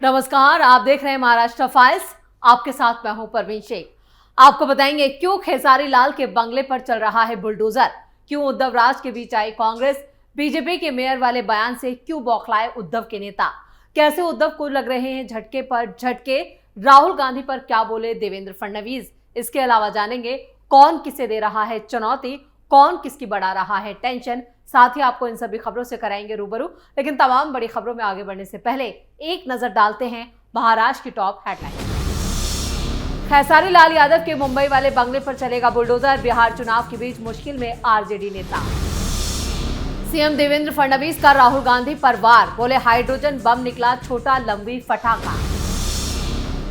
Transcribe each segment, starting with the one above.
नमस्कार, आप देख रहे हैं महाराष्ट्र फाइल्स। आपके साथ मैं हूं परवीन शेख। आपको बताएंगे क्यों खेसारी लाल के बंगले पर चल रहा है बुलडोजर, क्यों उद्धव राज के बीच आई कांग्रेस, बीजेपी के मेयर वाले बयान से क्यों बौखलाए उद्धव के नेता, कैसे उद्धव को लग रहे हैं झटके पर झटके, राहुल गांधी पर क्या बोले देवेंद्र फडणवीस। इसके अलावा जानेंगे कौन किसे दे रहा है चुनौती, कौन किसकी बढ़ा रहा है टेंशन। साथ ही आपको इन सभी खबरों से कराएंगे रूबरू। लेकिन तमाम बड़ी खबरों में आगे बढ़ने से पहले एक नजर डालते हैं महाराष्ट्र की टॉप हेडलाइन। खेसारी लाल यादव के मुंबई वाले बंगले पर चलेगा बुलडोजर, बिहार चुनाव के बीच मुश्किल में आरजेडी नेता। सीएम देवेंद्र फडणवीस का राहुल गांधी पर वार, बोले हाइड्रोजन बम निकला छोटा लंबी फटाका।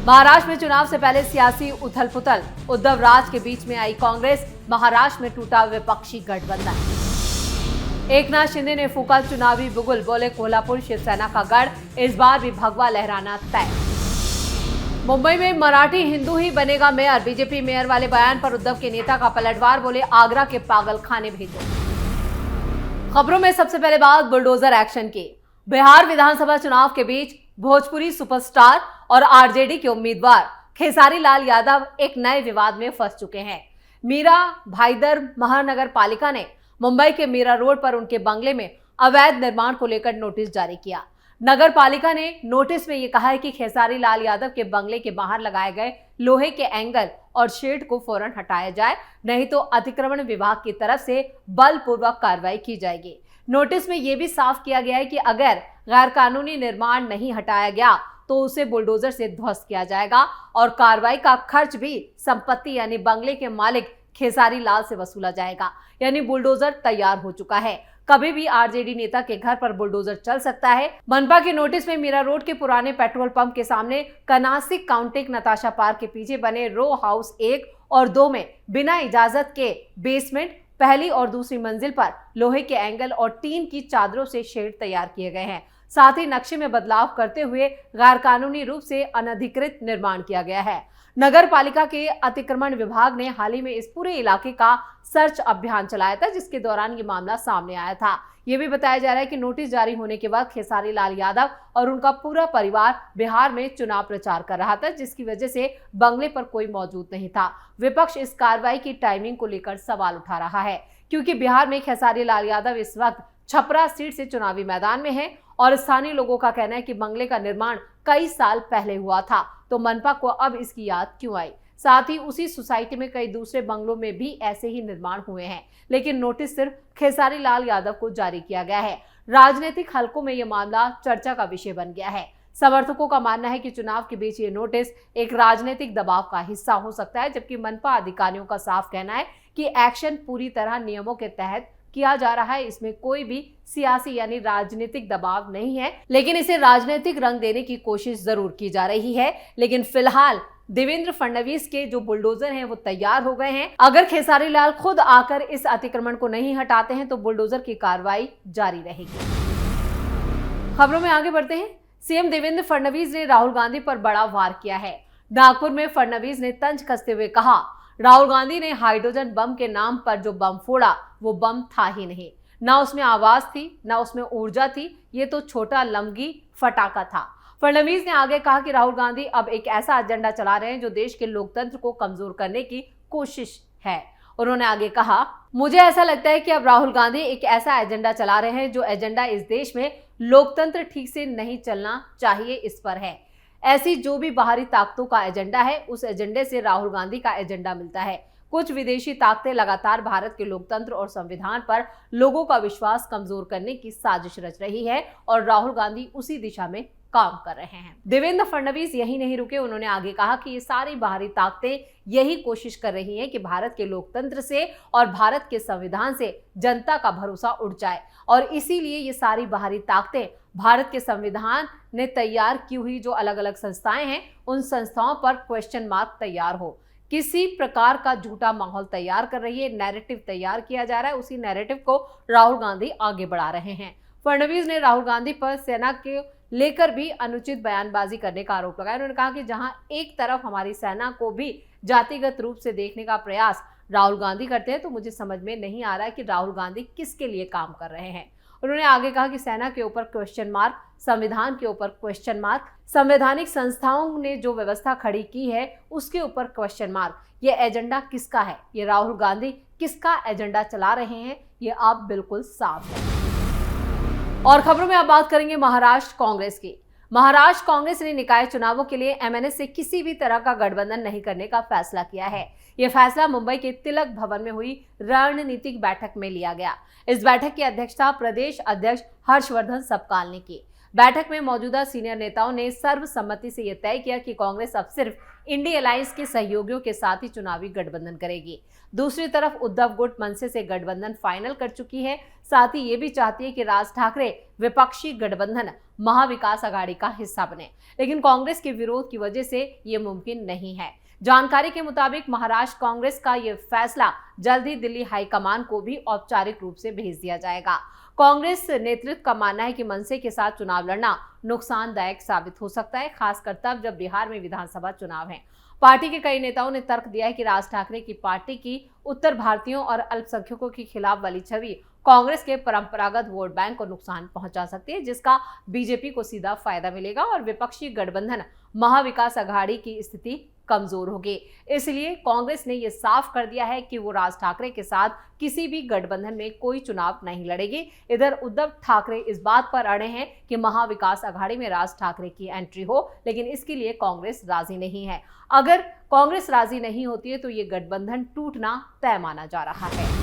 महाराष्ट्र में चुनाव से पहले सियासी उथल पुथल, उद्धव राज के बीच में आई कांग्रेस, महाराष्ट्र में टूटा विपक्षी गठबंधन। एकनाथ शिंदे ने फूका चुनावी बुगुल, बोले कोल्हापुर शिवसेना का गढ़, इस बार भी भगवा लहराना तय। मुंबई में मराठी हिंदू ही बनेगा मेयर, बीजेपी मेयर वाले बयान पर उद्धव के नेता का पलटवार, बोले आगरा के पागल खाने भेजो। खबरों में सबसे पहले बात बुलडोजर एक्शन की। बिहार विधानसभा चुनाव के बीच भोजपुरी सुपरस्टार और आरजेडी के उम्मीदवार खेसारी लाल यादव एक नए विवाद में फंस चुके हैं। मीरा भाईदर महानगर पालिका ने मुंबई के मीरा रोड पर उनके बंगले में अवैध निर्माण को लेकर नोटिस जारी किया। नगर पालिका ने नोटिस में यह कहा है कि खेसारी लाल यादव के बंगले के बाहर लगाए गए लोहे के एंगल और शेड को फौरन हटाया जाए, नहीं तो अतिक्रमण विभाग की तरफ से बलपूर्वक कार्रवाई की जाएगी। नोटिस में यह भी साफ किया गया है कि अगर गैर कानूनी निर्माण नहीं हटाया गया तो उसे बुलडोजर से ध्वस्त किया जाएगा और कार्रवाई का खर्च भी संपत्ति यानी बंगले के मालिक खेसारी लाल से वसूला जाएगा। यानी बुलडोजर तैयार हो चुका है, कभी भी आरजेडी नेता के घर पर बुलडोजर चल सकता है। मनपा के नोटिस में मीरा रोड के पुराने पेट्रोल पंप के सामने कनासिक काउंटिंग नताशा पार्क के पीछे बने रो हाउस 1 और 2 में बिना इजाजत के बेसमेंट, पहली और दूसरी मंजिल पर लोहे के एंगल और टीन की चादरों से शेड तैयार किए गए हैं। साथ ही नक्शे में बदलाव करते हुए गैर कानूनी रूप से अनधिकृत निर्माण किया गया है। नगर पालिका के अतिक्रमण विभाग ने हाल ही में इस पूरे इलाके का सर्च अभियान चलाया था, जिसके दौरान ये मामला सामने आया था। ये भी बताया जा रहा है कि नोटिस जारी होने के बाद खेसारी लाल यादव और उनका पूरा परिवार बिहार में चुनाव प्रचार कर रहा था, जिसकी वजह से बंगले पर कोई मौजूद नहीं था। विपक्ष इस कार्रवाई की टाइमिंग को लेकर सवाल उठा रहा है, क्योंकि बिहार में खेसारी लाल यादव इस वक्त छपरा सीट से चुनावी मैदान में है और स्थानीय लोगों का कहना है कि बंगले का निर्माण कई साल पहले हुआ था, तो मनपा को अब इसकी याद क्यों आई। साथ ही उसी सोसाइटी में कई दूसरे बंगलों में भी ऐसे ही निर्माण हुए हैं, लेकिन नोटिस सिर्फ खेसारी लाल यादव को जारी किया गया है। राजनीतिक हलकों में यह मामला चर्चा का विषय बन गया है। समर्थकों का मानना है कि चुनाव के बीच ये नोटिस एक राजनीतिक दबाव का हिस्सा हो सकता है, जबकि मनपा अधिकारियों का साफ कहना है कि एक्शन पूरी तरह नियमों के तहत किया जा रहा है, इसमें कोई भी सियासी यानी राजनीतिक दबाव नहीं है, लेकिन इसे राजनीतिक रंग देने की कोशिश जरूर की जा रही है। लेकिन फिलहाल देवेंद्र फडणवीस के जो बुलडोजर हैं वो तैयार हो गए हैं। अगर खेसारी लाल खुद आकर इस अतिक्रमण को नहीं हटाते हैं तो बुलडोजर की कार्रवाई जारी रहेगी। खबरों में आगे बढ़ते हैं। सीएम देवेंद्र फडणवीस ने राहुल गांधी पर बड़ा वार किया है। नागपुर में फडणवीस ने तंज कसते हुए कहा, राहुल गांधी ने हाइड्रोजन बम के नाम पर जो बम फोड़ा वो बम था ही नहीं, ना उसमें आवाज थी ना उसमें ऊर्जा थी, ये तो छोटा लंबी फटाका था। फडणवीस ने आगे कहा कि राहुल गांधी अब एक ऐसा एजेंडा चला रहे हैं जो देश के लोकतंत्र को कमजोर करने की कोशिश है। उन्होंने आगे कहा, मुझे ऐसा लगता है कि अब राहुल गांधी एक ऐसा एजेंडा चला रहे हैं जो एजेंडा इस देश में लोकतंत्र ठीक से नहीं चलना चाहिए इस पर है। ऐसी जो भी बाहरी ताकतों का एजेंडा है उस एजेंडे से राहुल गांधी का एजेंडा मिलता है। कुछ विदेशी ताकतें लगातार भारत के लोकतंत्र और संविधान पर लोगों का विश्वास कमजोर करने की साजिश रच रही है और राहुल गांधी उसी दिशा में काम कर रहे हैं। देवेंद्र फडणवीस यही नहीं रुके, उन्होंने आगे कहा कि ये सारी बाहरी ताकतें यही कोशिश कर रही हैं कि भारत के लोकतंत्र से और भारत के संविधान से जनता का भरोसा उठ जाए और इसीलिए ये सारी बाहरी ताकतें भारत के संविधान ने तैयार की हुई जो अलग अलग संस्थाएं हैं उन संस्थाओं पर क्वेश्चन मार्क तैयार हो, किसी प्रकार का झूठा माहौल तैयार कर रही है, नैरेटिव तैयार किया जा रहा है, उसी नैरेटिव को राहुल गांधी आगे बढ़ा रहे हैं। फडणवीस ने राहुल गांधी पर सेना के लेकर भी अनुचित बयानबाजी करने का आरोप लगाया। उन्होंने कहा कि जहां एक तरफ हमारी सेना को भी जातिगत रूप से देखने का प्रयास राहुल गांधी करते हैं तो मुझे समझ में नहीं आ रहा है कि राहुल गांधी किसके लिए काम कर रहे हैं। उन्होंने आगे कहा कि सेना के ऊपर क्वेश्चन मार्क, संविधान के ऊपर क्वेश्चन मार्क, संवैधानिक संस्थाओं ने जो व्यवस्था खड़ी की है उसके ऊपर क्वेश्चन मार्क। ये एजेंडा किसका है? ये राहुल गांधी किसका एजेंडा चला रहे हैं? ये आप बिल्कुल साफ है। और खबरों में अब बात करेंगे महाराष्ट्र कांग्रेस की। महाराष्ट्र कांग्रेस ने निकाय चुनावों के लिए एमएनएस से किसी भी तरह का गठबंधन नहीं करने का फैसला किया है। यह फैसला मुंबई के तिलक भवन में हुई रणनीतिक बैठक में लिया गया। इस बैठक की अध्यक्षता प्रदेश अध्यक्ष हर्षवर्धन सपकाल ने की। बैठक में मौजूदा सीनियर नेताओं ने सर्वसम्मति से यह तय किया कि कांग्रेस अब सिर्फ इंडी अलायंस के सहयोगियों के साथ ही चुनावी गठबंधन करेगी। दूसरी तरफ उद्धव गुट मनसे से गठबंधन फाइनल कर चुकी है। साथ ही ये भी चाहती है कि राज ठाकरे विपक्षी गठबंधन महाविकास आघाड़ी का हिस्सा बने, लेकिन कांग्रेस के विरोध की वजह से ये मुमकिन नहीं है। जानकारी के मुताबिक महाराष्ट्र कांग्रेस का यह फैसला जल्द ही दिल्ली हाईकमान को भी औपचारिक रूप से भेज दिया जाएगा। कांग्रेस नेतृत्व का मानना है कि मनसे के साथ चुनाव लड़ना नुकसानदायक साबित हो सकता है, खासकर तब जब बिहार में विधानसभा चुनाव है। पार्टी के कई नेताओं ने तर्क दिया है कि राज ठाकरे की पार्टी की उत्तर भारतीयों और अल्पसंख्यकों के खिलाफ वाली छवि कांग्रेस के परंपरागत वोट बैंक को नुकसान पहुंचा सकती है, जिसका बीजेपी को सीधा फायदा मिलेगा और विपक्षी गठबंधन महाविकास आघाड़ी की स्थिति कमजोर होगी। इसलिए कांग्रेस ने यह साफ कर दिया है कि वो राज ठाकरे के साथ किसी भी गठबंधन में कोई चुनाव नहीं लड़ेगी। इधर उद्धव ठाकरे इस बात पर अड़े हैं कि महाविकास आघाड़ी में राज ठाकरे की एंट्री हो, लेकिन इसके लिए कांग्रेस राजी नहीं है। अगर कांग्रेस राजी नहीं होती है तो ये गठबंधन टूटना तय माना जा रहा है।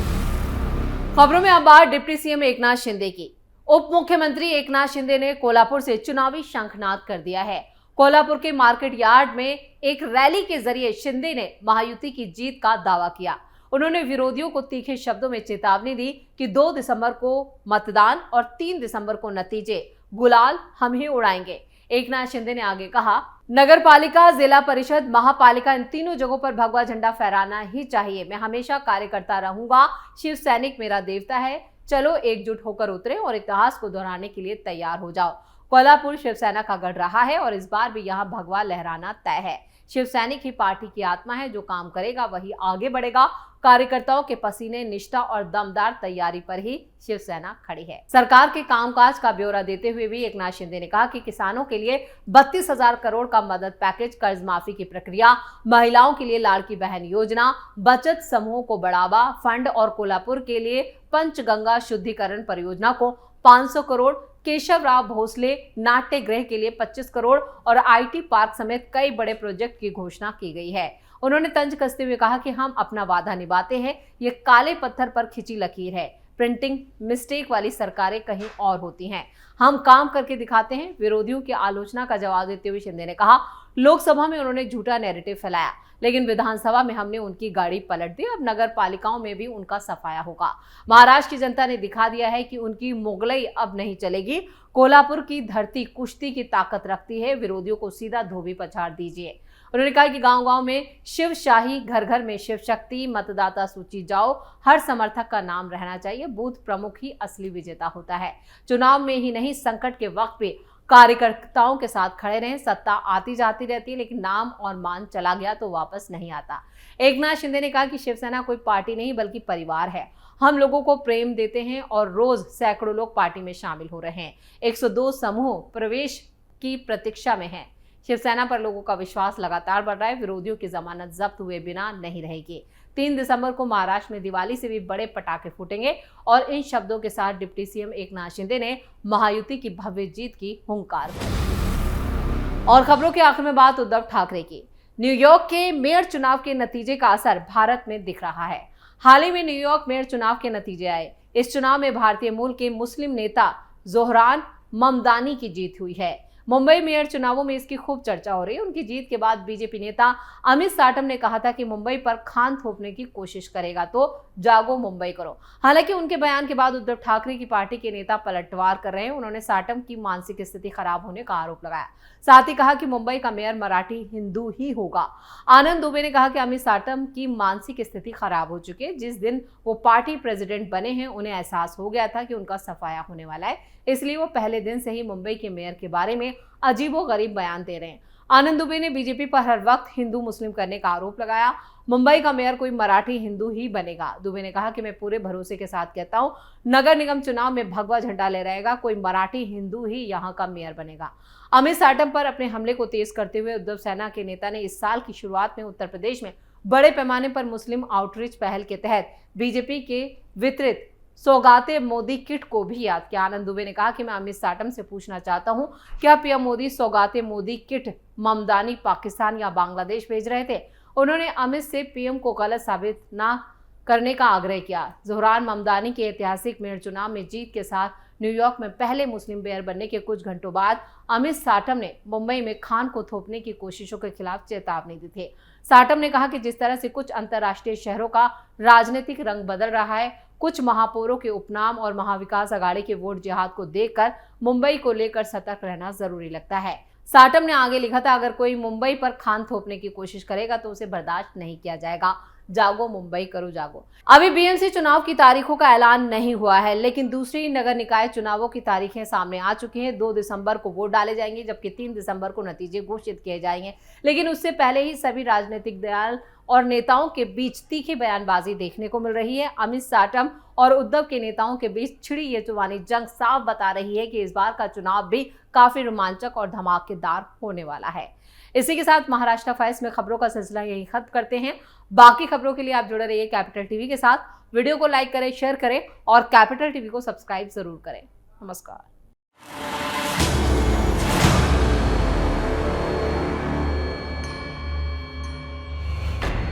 खबरों में अब बात डिप्टी सीएम एकनाथ शिंदे की। उप मुख्यमंत्री एकनाथ शिंदे ने कोल्हापुर से चुनावी शंखनाद कर दिया है। कोल्हापुर के मार्केट यार्ड में एक रैली के जरिए शिंदे ने महायुति की जीत का दावा किया। उन्होंने विरोधियों को तीखे शब्दों में चेतावनी दी कि 2 दिसंबर को मतदान और 3 दिसंबर को नतीजे, गुलाल हम ही उड़ाएंगे। एकनाथ शिंदे ने आगे कहा, नगर पालिका, जिला परिषद, महापालिका, इन तीनों जगहों पर भगवा झंडा फहराना ही चाहिए। मैं हमेशा कार्य करता रहूंगा। शिव सैनिक मेरा देवता है। चलो एकजुट होकर उतरे और इतिहास को दोहराने के लिए तैयार हो जाओ। कोल्हापुर शिवसेना का गढ़ रहा है और इस बार भी यहाँ भगवा लहराना तय है। शिव सैनिक ही पार्टी की आत्मा है। जो काम करेगा वही आगे बढ़ेगा। कार्यकर्ताओं के पसीने, निष्ठा और दमदार तैयारी पर ही शिवसेना खड़ी है। सरकार के कामकाज का ब्यौरा देते हुए भी एकनाथ शिंदे ने कहा कि किसानों के लिए 32,000 करोड़ का मदद पैकेज, कर्ज माफी की प्रक्रिया, महिलाओं के लिए लाड़की बहन योजना, बचत समूहों को बढ़ावा, फंड और कोल्हापुर के लिए पंचगंगा शुद्धिकरण परियोजना को 500 करोड़, केशवराव भोसले नाट्य गृह के लिए 25 करोड़ और आईटी पार्क समेत कई बड़े प्रोजेक्ट की घोषणा की गई है। उन्होंने तंज कसते हुए कहा कि हम अपना वादा निभाते हैं। ये काले पत्थर पर खिंची लकीर है। प्रिंटिंग मिस्टेक वाली सरकारें कहीं और होती हैं। हम काम करके दिखाते हैं। विरोधियों की आलोचना का जवाब देते हुए शिंदे ने कहा, लोकसभा में उन्होंने झूठा नैरेटिव फैलाया, लेकिन विधानसभा में हमने उनकी गाड़ी पलट दी। अब नगर पालिकाओं में भी उनका सफाया होगा। महाराष्ट्र की जनता ने दिखा दिया है कि उनकी मुगलई अब नहीं चलेगी। कोल्हापुर की धरती कुश्ती की ताकत रखती है। विरोधियों को सीधा धोबी पछाड़ दीजिए। उन्होंने कहा कि गांव-गांव में शिवशाही, घर-घर में शिव शक्ति, मतदाता सूची जाओ, हर समर्थक का नाम रहना चाहिए। बूथ प्रमुख ही असली विजेता होता है। चुनाव में ही नहीं, संकट के वक्त भी कार्यकर्ताओं के साथ खड़े रहें। सत्ता आती जाती रहती है, लेकिन नाम और मान चला गया तो वापस नहीं आता। एकनाथ शिंदे ने कहा कि शिवसेना कोई पार्टी नहीं बल्कि परिवार है। हम लोगों को प्रेम देते हैं और रोज सैकड़ों लोग पार्टी में शामिल हो रहे हैं। 102 समूह प्रवेश की प्रतीक्षा में हैं। शिवसेना पर लोगों का विश्वास लगातार बढ़ रहा है। विरोधियों की जमानत जब्त हुए बिना नहीं रहेगी। 3 दिसंबर को महाराष्ट्र में दिवाली से भी बड़े पटाखे फूटेंगे। और इन शब्दों के साथ डिप्टी सीएम एकनाथ शिंदे ने महायुति की भव्य जीत की हुंकार भरी। और खबरों के आखिर में बात उद्धव ठाकरे की। न्यूयॉर्क के मेयर चुनाव के नतीजे का असर भारत में दिख रहा है। हाल ही में न्यूयॉर्क मेयर चुनाव के नतीजे आए। इस चुनाव में भारतीय मूल के मुस्लिम नेता जोहरान ममदानी की जीत हुई है। मुंबई मेयर चुनावों में इसकी खूब चर्चा हो रही है। उनकी जीत के बाद बीजेपी नेता अमित साटम ने कहा था कि मुंबई पर खान थोपने की कोशिश करेगा तो जागो मुंबई करो। हालांकि उनके बयान के बाद उद्धव ठाकरे की पार्टी के नेता पलटवार कर रहे हैं। उन्होंने साटम की मानसिक स्थिति खराब होने का आरोप लगाया। साथ ही कहा कि मुंबई का मेयर मराठी हिंदू ही होगा। आनंद दुबे ने कहा कि अमित साटम की मानसिक स्थिति खराब हो चुकी है। जिस दिन वो पार्टी प्रेसिडेंट बने हैं, उन्हें एहसास हो गया था कि उनका सफाया होने वाला है, इसलिए वो पहले दिन से ही मुंबई के मेयर के बारे में अजीबोगरीब बयान दे रहे हैं। आनंद दुबे ने बीजेपी पर हर वक्त हिंदू मुस्लिम करने का आरोप लगाया मुंबई का मेयर कोई मराठी हिंदू ही बनेगा। दुबे ने कहा कि मैं पूरे भरोसे के साथ कहता हूं, नगर निगम चुनाव में भगवा झंडा लहराएगा, कोई मराठी हिंदू ही यहां का मेयर बनेगा। अमित साटम पर अपने हमले को तेज करते हुए उद्धव सेना के नेता ने इस साल की शुरुआत में उत्तर प्रदेश में बड़े पैमाने पर मुस्लिम आउटरीच पहल के तहत बीजेपी के वितरित सौगाते मोदी किट को भी याद किया। आनंद दुबे ने कहा कि मैं अमित साटम से पूछना चाहता हूं, क्या पीएम मोदी सौगाते मोदी किट ममदानी पाकिस्तान या बांग्लादेश भेज रहे थे? उन्होंने अमित से पीएम को गलत साबित न करने का आग्रह किया। ज़ोहरान ममदानी के ऐतिहासिक मेयर चुनाव में जीत के साथ न्यूयॉर्क में पहले मुस्लिम मेयर बनने के कुछ घंटों बाद अमित साटम ने मुंबई में खान को थोपने की कोशिशों के खिलाफ चेतावनी दी थी। साटम ने कहा कि जिस तरह से कुछ अंतर्राष्ट्रीय शहरों का राजनीतिक रंग बदल रहा है, कुछ महापौरों के उपनाम और महाविकास अघाड़ी के वोट जिहाद को देखकर मुंबई को लेकर सतर्क रहना जरूरी लगता है। साटम ने आगे लिखा था, अगर कोई मुंबई पर खान थोपने की कोशिश करेगा तो उसे बर्दाश्त नहीं किया जाएगा। जागो मुंबई, करो जागो। अभी बीएमसी चुनाव की तारीखों का ऐलान नहीं हुआ है, लेकिन दूसरी नगर निकाय चुनावों की तारीखें सामने आ चुकी हैं। 2 दिसंबर को वोट डाले जाएंगे, जबकि 3 दिसंबर को नतीजे घोषित किए जाएंगे। लेकिन उससे पहले ही सभी राजनीतिक दल और नेताओं के बीच तीखी बयानबाजी देखने को मिल रही है। अमित साटम और उद्धव के नेताओं के बीच छिड़ी ये जुबानी जंग साफ बता रही है कि इस बार का चुनाव भी काफी रोमांचक और धमाकेदार होने वाला है। इसी के साथ महाराष्ट्र फाइल्स में खबरों का सिलसिला यही खत्म करते हैं। बाकी खबरों के लिए आप जुड़े रहिए कैपिटल टीवी के साथ। वीडियो को लाइक करें, शेयर करें और कैपिटल टीवी को सब्सक्राइब जरूर करें। नमस्कार।